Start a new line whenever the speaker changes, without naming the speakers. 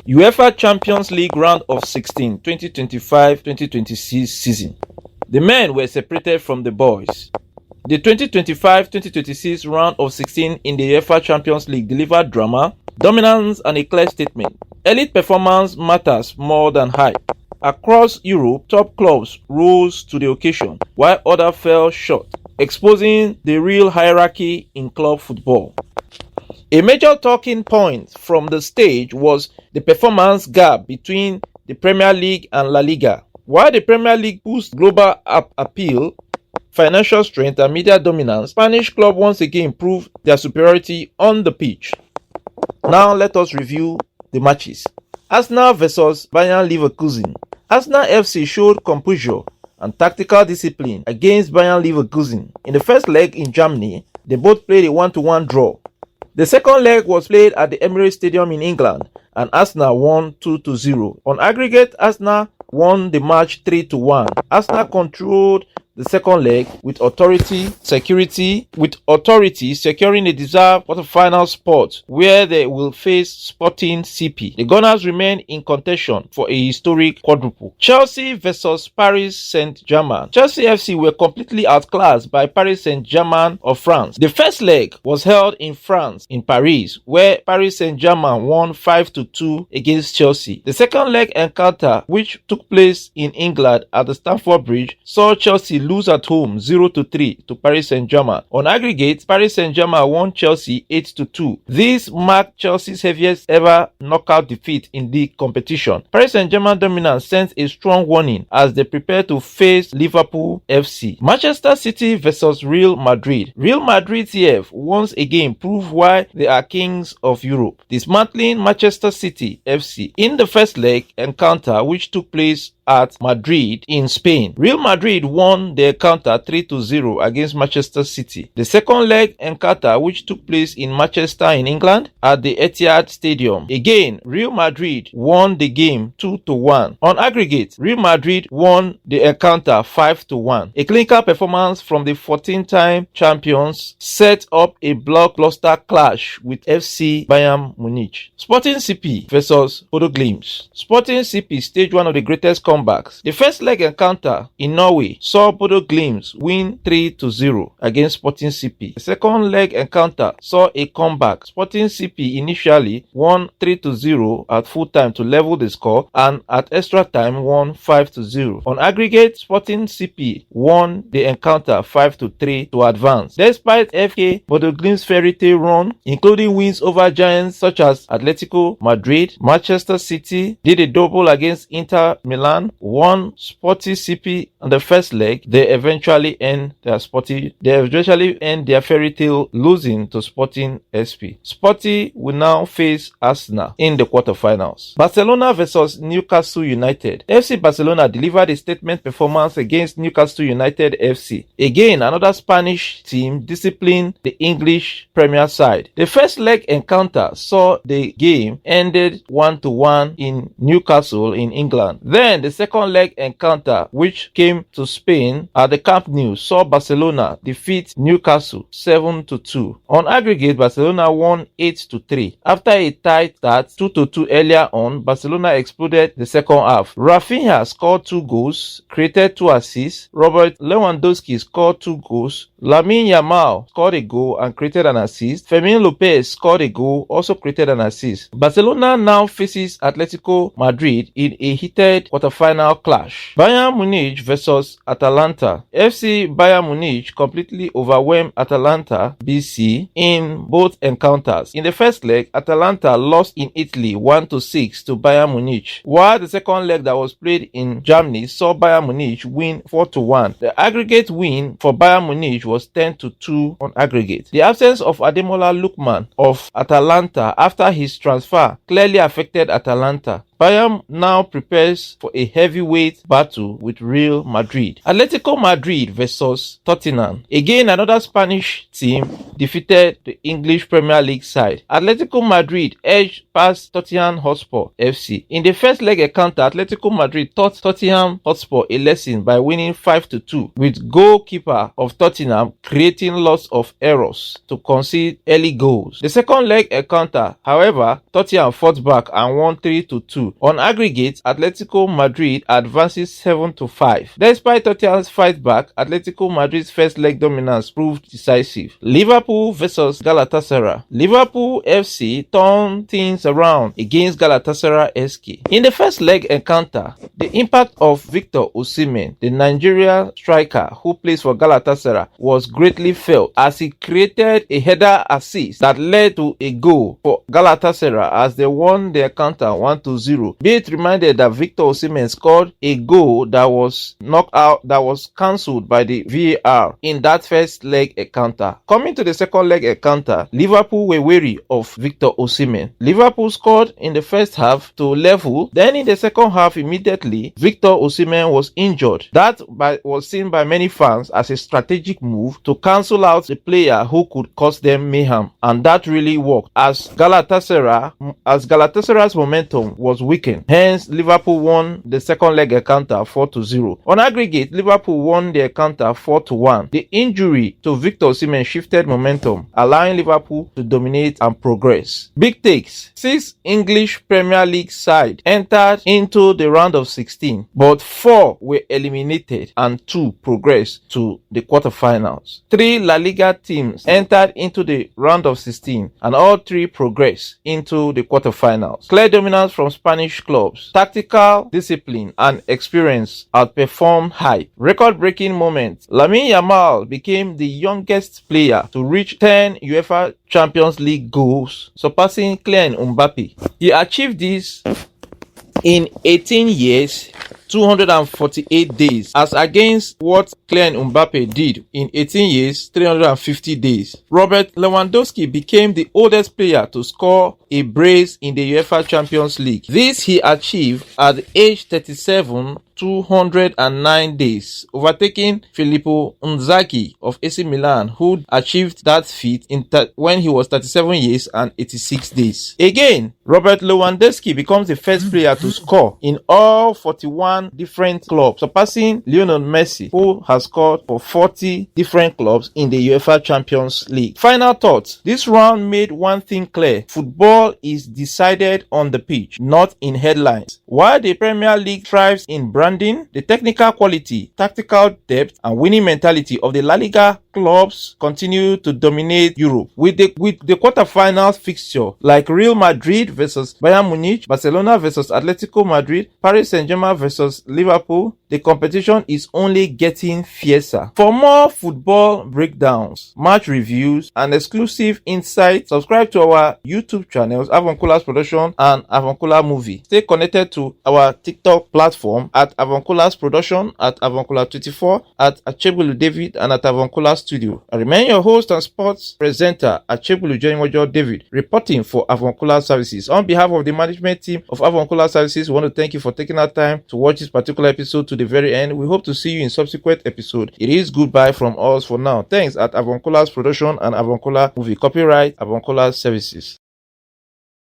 UEFA Champions League round of 16 2025-2026 season. The men were separated from the boys. The 2025-2026 round of 16 in the UEFA Champions League delivered drama, dominance and a clear statement. Elite performance matters more than hype. Across Europe, top clubs rose to the occasion, while others fell short, exposing the real hierarchy in club football. A major talking point from the stage was the performance gap between the Premier League and Laliga. While the Premier League boasts global appeal, financial strength and media dominance, Spanish clubs once again proved their superiority on the pitch. Now let us review the matches. Arsenal vs Bayer Leverkusen. Arsenal FC showed composure and tactical discipline against Bayer Leverkusen. In the first leg in Germany, they both played a 1-1 draw. The second leg was played at the Emirates Stadium in England, and Arsenal won 2-0. On aggregate, Arsenal won the match 3-1. Arsenal controlled the second leg with authority securing a deserved quarterfinal spot where they will face Sporting CP. The Gunners remain in contention for a historic quadruple. Chelsea vs Paris Saint-Germain. Chelsea FC were completely outclassed by Paris Saint-Germain of France. The first leg was held in France, in Paris, where Paris Saint-Germain won 5-2 against Chelsea. The second leg encounter, which took place in England at the Stamford Bridge, saw Chelsea lose at home 0-3 to Paris Saint-Germain. On aggregate, Paris Saint-Germain won Chelsea 8-2. This marked Chelsea's heaviest ever knockout defeat in the competition. Paris Saint-Germain dominance sends a strong warning as they prepare to face Liverpool FC. Manchester City vs Real Madrid. Real Madrid CF once again proved why they are kings of Europe, dismantling Manchester City FC in the first leg encounter, which took place at Madrid in Spain. Real Madrid won the encounter 3-0 against Manchester City. The second leg encounter, which took place in Manchester in England at the Etihad Stadium. Again, Real Madrid won the game 2-1. On aggregate, Real Madrid won the encounter 5-1. A clinical performance from the 14-time champions set up a blockbuster clash with FC Bayern Munich. Sporting CP vs Bodo Glimt. Sporting CP staged one of the greatest comebacks. The first leg encounter in Norway saw Bodo Glimt win 3-0 against Sporting CP. The second leg encounter saw a comeback. Sporting CP initially won 3-0 at full time to level the score, and at extra time won 5-0. On aggregate, Sporting CP won the encounter 5-3 to advance. Despite FK Bodo Glimt's fairy tale run, including wins over giants such as Atletico Madrid, Manchester City did a double against Inter Milan, won Sporting CP on the first leg, they eventually end their fairy tale losing to Sporting SP. Sporting will now face Arsenal in the quarterfinals. Barcelona vs Newcastle United. FC Barcelona delivered a statement performance against Newcastle United FC. Again, another Spanish team disciplined the English Premier side. The first leg encounter saw the game ended 1-1 in Newcastle in England. Then the second leg encounter, which came to Spain at the Camp Nou, saw Barcelona defeat Newcastle 7-2. On aggregate, Barcelona won 8-3. After a tight start 2-2 earlier on, Barcelona exploded the second half. Rafinha scored 2 goals, created 2 assists. Robert Lewandowski scored 2 goals. Lamine Yamal scored a goal and created an assist. Fermin Lopez scored a goal, also created an assist. Barcelona now faces Atletico Madrid in a heated quarterfinal clash. Bayern Munich vs Atalanta. FC Bayern Munich completely overwhelmed Atalanta BC in both encounters. In the first leg, Atalanta lost in Italy 1-6 to Bayern Munich, while the second leg that was played in Germany saw Bayern Munich win 4-1. The aggregate win for Bayern Munich was 10-2 on aggregate. The absence of Ademola Lookman of Atalanta after his transfer clearly affected Atalanta. Bayern now prepares for a heavyweight battle with Real Madrid. Atletico Madrid vs Tottenham. Again, another Spanish team defeated the English Premier League side. Atletico Madrid edged past Tottenham Hotspur FC. In the first leg encounter, Atletico Madrid taught Tottenham Hotspur a lesson by winning 5-2, with goalkeeper of Tottenham Tottenham, creating lots of errors to concede early goals. The second leg encounter, however, Tottenham fought back and won 3-2. On aggregate, Atletico Madrid advances 7-5. Despite Tottenham's fight back, Atletico Madrid's first leg dominance proved decisive. Liverpool vs Galatasaray. Liverpool FC turned things around against Galatasaray SK. In the first leg encounter, the impact of Victor Osimhen, the Nigerian striker who plays for Galatasaray, was greatly felt as he created a header assist that led to a goal for Galatasaray as they won the encounter 1-0. Be it reminded that Victor Osimhen scored a goal that was knocked out, that was cancelled by the VAR in that first leg encounter. Coming to the second leg encounter, Liverpool were wary of Victor Osimhen. Liverpool scored in the first half to level. Then in the second half, immediately, Victor Osimhen was injured. That was seen by many fans as a strategic move to cancel out the player who could cause them mayhem, and that really worked as Galatasaray's momentum was weakened. Hence, Liverpool won the second leg encounter 4-0. On aggregate, Liverpool won the encounter 4-1. The injury to Victor Osimhen shifted momentum, allowing Liverpool to dominate and progress. Big takes: 6 English Premier League sides entered into the round of 16, but 4 were eliminated and 2 progressed to the quarterfinals. 3 La Liga teams entered into the round of 16 and all 3 progressed into the quarterfinals. Clear dominance from Spanish clubs. Tactical discipline and experience outperformed hype. Record-breaking moment: Lamine Yamal became the youngest player to reach 10 UEFA Champions League goals, surpassing Kylian Mbappe. He achieved this in 18 years, 248 days, as against what Kylian Mbappe did in 18 years, 350 days. Robert Lewandowski became the oldest player to score a brace in the UEFA Champions League. This he achieved at age 37, 209 days, overtaking Filippo Inzaghi of AC Milan, who achieved that feat when he was 37 years and 86 days. Again, Robert Lewandowski becomes the first player to score in all 41 different clubs, surpassing Lionel Messi, who has scored for 40 different clubs in the UEFA Champions League. Final thoughts: this round made one thing clear: football is decided on the pitch, not in headlines. While the Premier League thrives in branding, the technical quality, tactical depth, and winning mentality of the Laliga clubs continue to dominate Europe. With the quarterfinals fixture like Real Madrid versus Bayern Munich, Barcelona versus Atletico Madrid, Paris Saint-Germain versus Liverpool, the competition is only getting fiercer. For more football breakdowns, match reviews, and exclusive insights, subscribe to our YouTube channels, Avuncular's Production and Avuncular Movie. Stay connected to our TikTok platform at Avuncular's Production, at Avuncular24, at Achebulu David, and at Avuncular Studio. I remain your host and sports presenter, Achebulu David, reporting for Avuncular Services. On behalf of the management team of Avuncular Services, we want to thank you for taking our time to watch this particular episode to the very end. We hope to see you in subsequent episode. It is goodbye from us for now. Thanks at Avuncular's Production and Avuncular Movie. Copyright Avuncular Services.